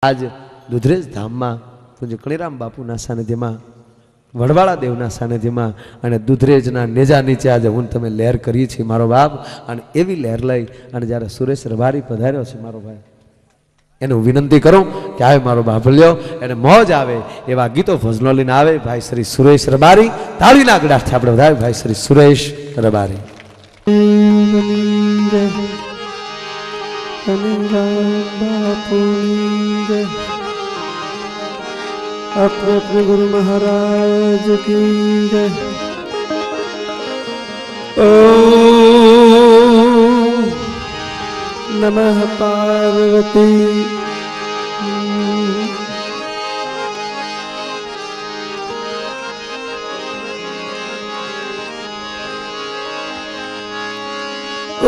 आज दुधरेज धाम में पूज्य कणीराम बापूना सानिध्यमां वडवाळा देवना सानिध्यमां अने दुधरेजना नेजा नीचे आज हूँ तमे लहर करी छे मारो बाप अने एवी लहर लई अने ज्यारे सुरेश रबारी पधार्यो छे मारो भाई एने हूँ विनंती करूँ कि आवे मारो बापलियो एने मौज आवे एवा गीतो भजनो लईने आवे भाई श्री सुरेश रबारी ताळीना गड़ाथी आपणे बधाए भाई श्री सुरेश रबारी अपने अपने गुरु महाराज की जय। ओम नमः पार्वती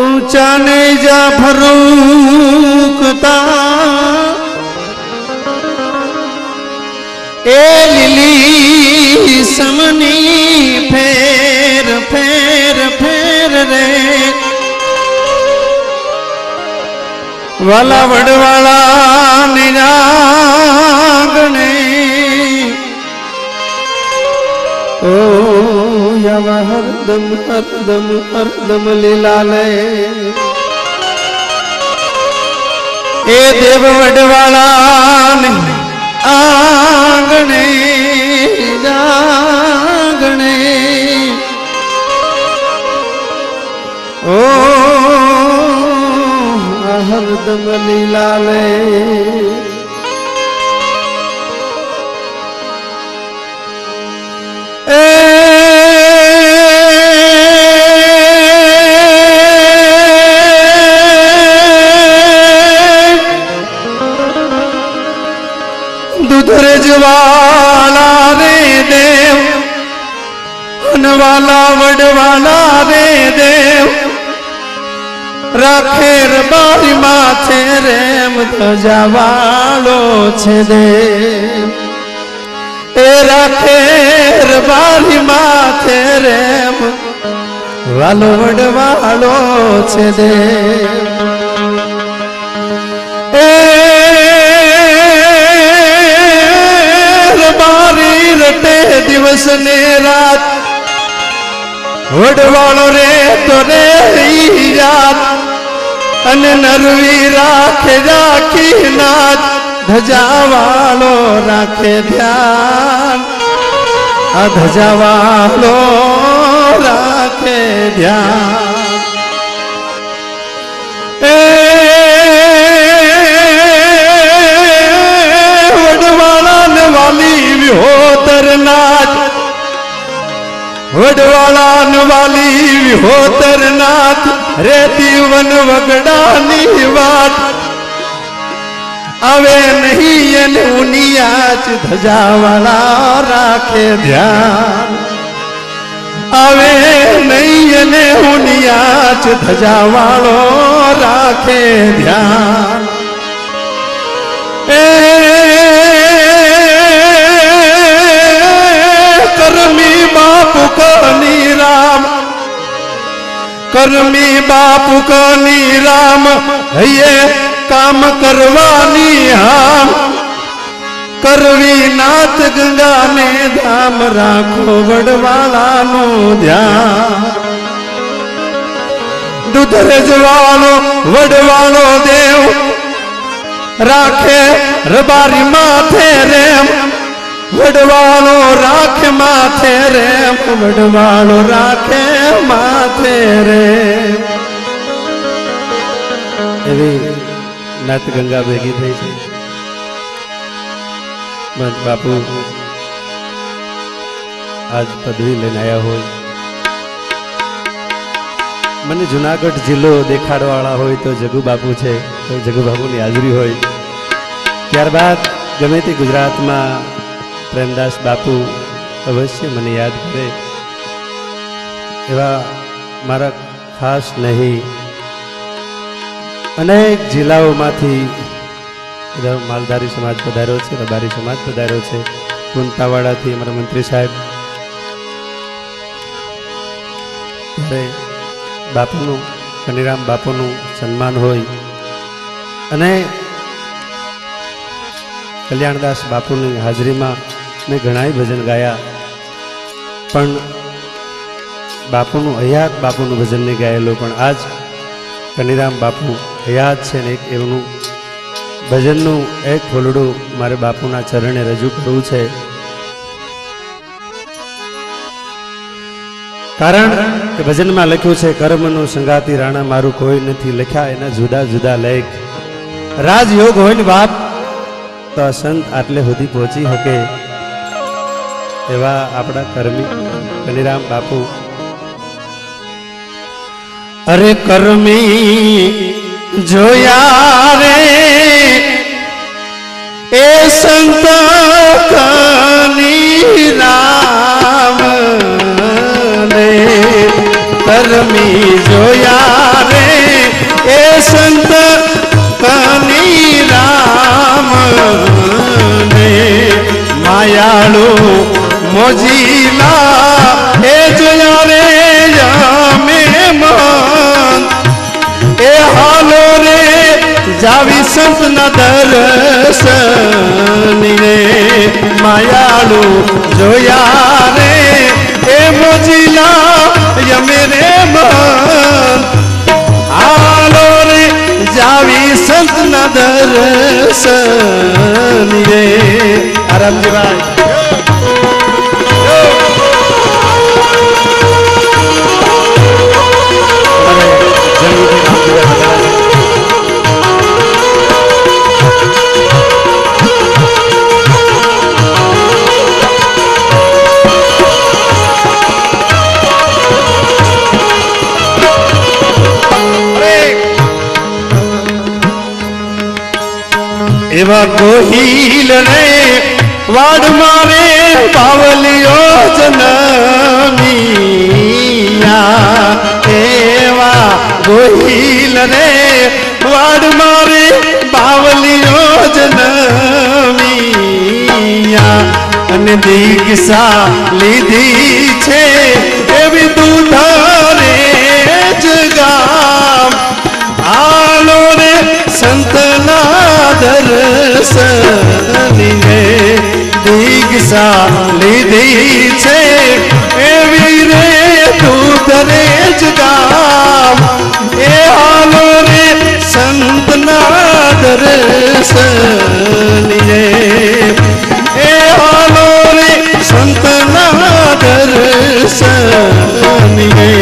ऊंचा ने जा भरूकता ए लिली समनी फेर फेर फेर रे वाला वडवाला निरागणे ओ यावा हरदम हरदम हरदम लीलाले ए देव वडवाला आंगणे जागणे ओ हरदम लीलाले दुधरेजवाला रे देव अनवाला वडवाला रे देव राखेर बारी माथे रेम धजावालो छे देव ए राखेर बारी माथे रेम वालो वडवालो छे देव दिवस ने रात वडवाळो रे तो रे रात अन नरवी राखे राखी नाच धजावाळो राखे ध्यान आ धजावाळो राखे ध्यान वडवाळा ने वाली विहोतर नाच वडवाळा नवाली विहोतर नाथ रेती वन वगड़ानी वाट आवे नहीं एने उनियाच धजावाला राखे ध्यान आवे नहीं एने उनियाच धजावालो राखे ध्यान करमी बापू कनी राम करमी बापू कनी राम ये काम करवानी हम करवी नाथ गंगा ने धाम राखो वडवाला नो ध्यान दुधरेजवालो वडवालो देव राखे रबारी माथे रेम वडवालो राखे माथे रे वडवालो राखे माथे रे एवी नाथ गंगा भेगी थई छे मंत बापू आज पदवी लઈને आया होय मने जूनागढ़ जिल्लो देखाड़वाळा होय तो जगू बापू छे तो जगू बापूनी हाजरी होय त्यारबाद गमे ते गुजरात में प्रेमदास बापू अवश्य मने याद करे एवा मारा खास नहीं अनेक जिल्लाओं मांथी मालधारी समाज पधार्यो छे रबारी समाज पधार्यो छे कुंतावाड़ा थी अमरा मंत्री साहेब त्यारे बापूनु कनीराम बापूनु सन्मान होय अने કલ્યાણદાસ બાપુની હાજરીમાં મેં ઘણાય ભજન ગાયા, પણ બાપુનું હયાત બાપુનું ભજન નહીં ગાયેલું. પણ આજ કનીરામ બાપુ હયાત છે ને એક એમનું ભજનનું એક ફોલડું મારે બાપુના ચરણે રજૂ કરવું છે. કારણ કે ભજનમાં લખ્યું છે, કર્મનું સંગાતી રાણા મારું કોઈ નથી, લખ્યા એના જુદા જુદા લેખ. રાજયોગ હોય ને બાપ તો આ સંત આટલે સુધી પહોંચી શકે એવા આપણા કર્મી કનીરામ બાપુ. અરે કર્મી જોયા રે એ સંત કનીરામ રે, કર્મી જોયા રે એ સંત કનીરામ રે, માયાળુ મોજીલા એ જોયા રે યમે મન, એ હાલો રે જાવી સંત ના દર્શન રે, માયાળુ જોયા રે એ મોજીલા યમે રે મન, હાલો રે જાવી સંત ના દર્શન રે. આરામજીભાઈ એવા ગોહિલ રે વાડ મારે પાવલિયો જનમિયા, એવા ગોહિલ રે વાડ મારે પાવલિયો જનમિયા, અને દીક્ષા લીધી છે એવી દૂધારે જગામ, આલો રે સંતના દર્શની રે, દીક્ષા લીધી છે એવી રે દૂધરે જગામ, એ હાલો રે સંતના દર્શની રે, એ હાલો રે સંતના દર્શની રે.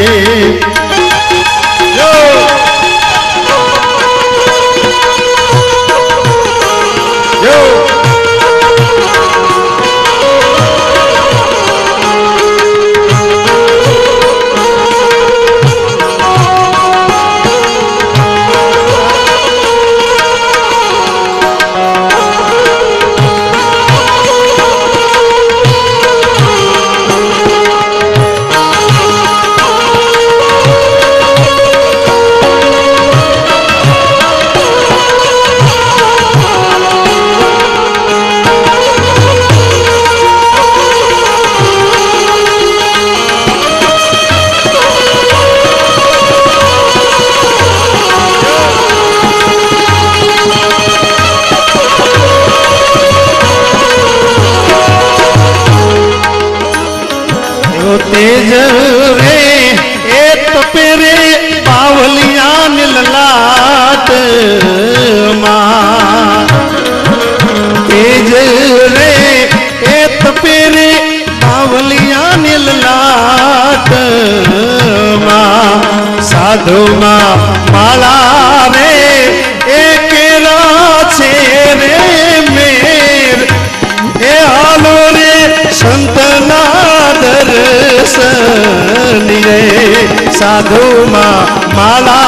तेज रे ए तपे रे पावलियां ललाट मां, तेज रे ए तपे रे पावलियां ललाट मां, साधु मां माला रे ए केरा छे रे मेर, ए हालो रे संतना दर्शनी रे, साधु मां माला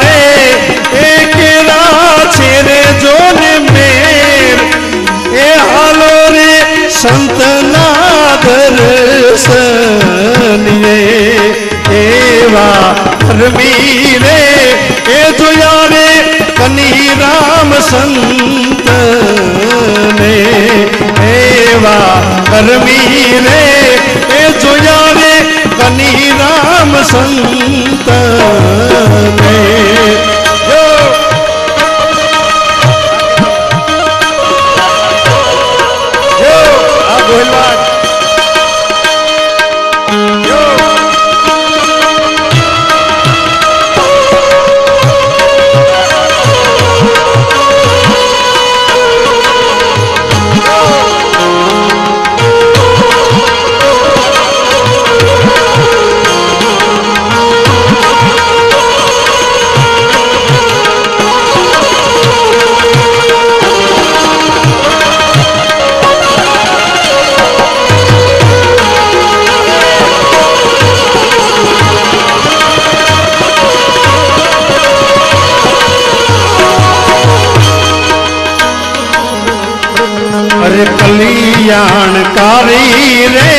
रे एक छे रे जोने मेर, ए हालो रे संतना दर्शनी रे, एवा रमी रे ए जोया रे कनीराम संत ने, एवा रमी रे ए जोया रे कनीराम संत ने. अरे कल्याणकारी रे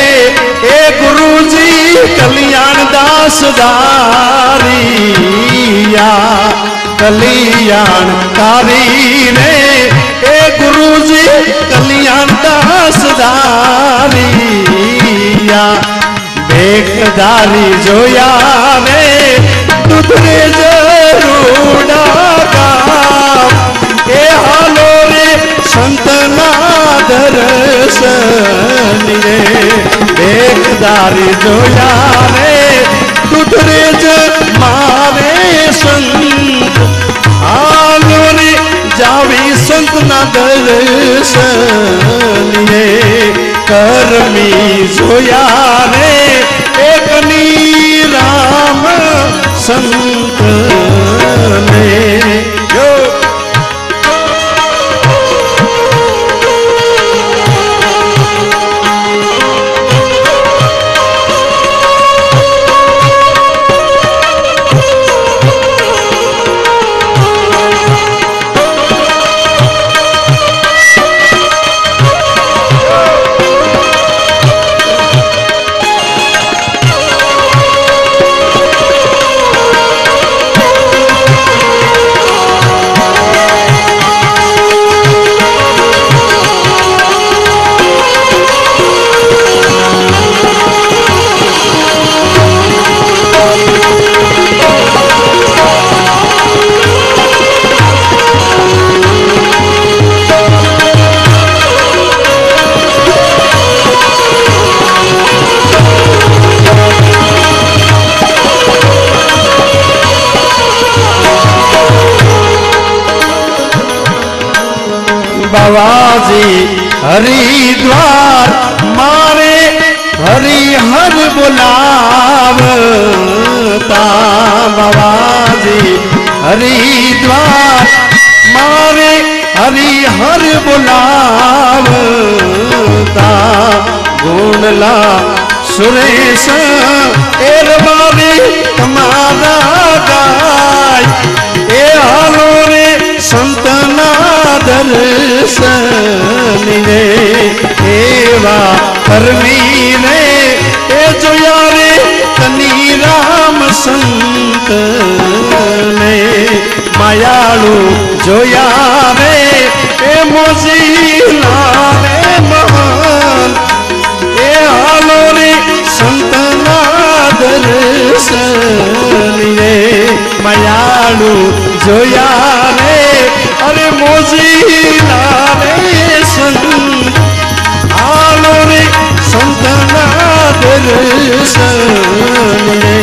ए गुरुजी कल्याण दास दारिया कल्याणकारी रे ए गुरुजी कल्याण दास दारिया भेखदारी जोया रे तुतरे जरूड़ा गाम ए हालो रे संतना दर्शन रे भेखदारी जोया रे तुतरे ज मारे संत हालो रे जावी संतना दर्शन रे करमी जोया रे एक राम संत ने जो बाबाजी हरिद्वार मारे हरिहर बुलावता बाबाजी हरिद्वार मारे हरिहर बुलावता गुणला सुरेश एरबारी हमारा गाय ए हालो रे संतना दर्शन रे एवा करमी रे ए जोया रे कनी राम संत ने मायालू जोया रे ए मोजीला रे महान ए हालो रे संतना दर्शन रे मायालू जोया रे अरे मोजीला रे संत आलो रे संतना दर्शन रे